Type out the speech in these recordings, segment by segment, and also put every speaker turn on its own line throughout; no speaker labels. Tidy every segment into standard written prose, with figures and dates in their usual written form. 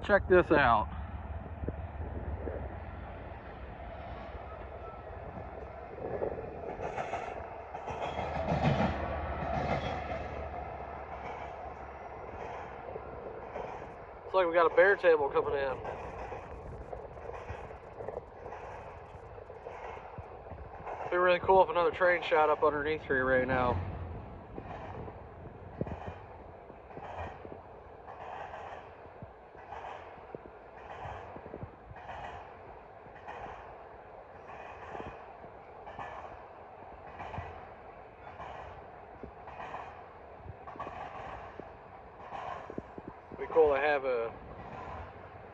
Check this out. Looks like we got a bear table coming in. It'd be really cool if another train shot up underneath here right now. It'd be cool to have a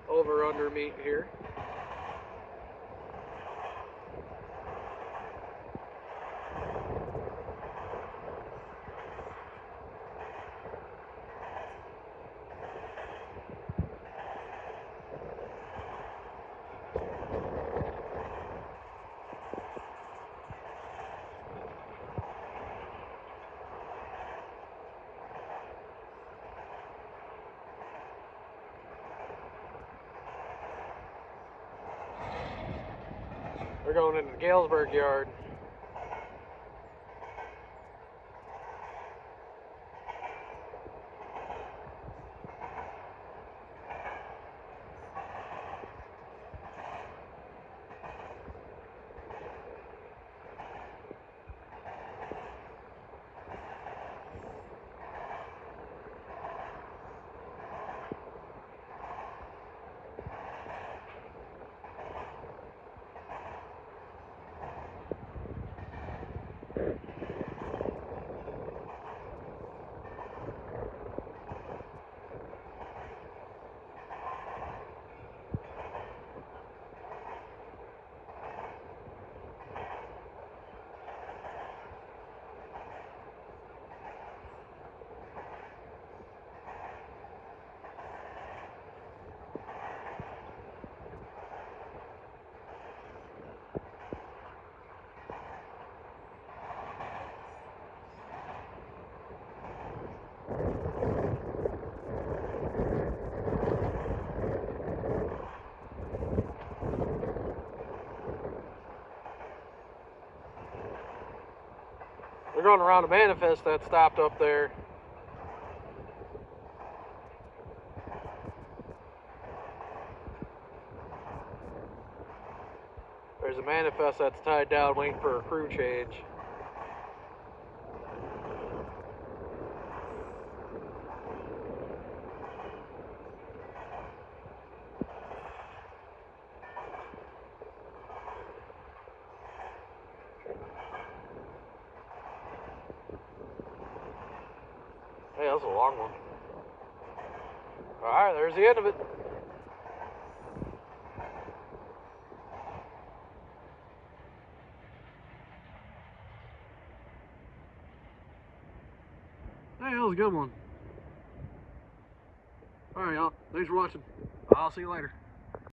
over-under meet here. We're going into the Galesburg yard. We're going around a manifest that stopped up there. There's a manifest that's tied down waiting for a crew change. Hey, that's a long one. Alright, there's the end of it. Hey, that was a good one. Alright, y'all. Thanks for watching. I'll see you later.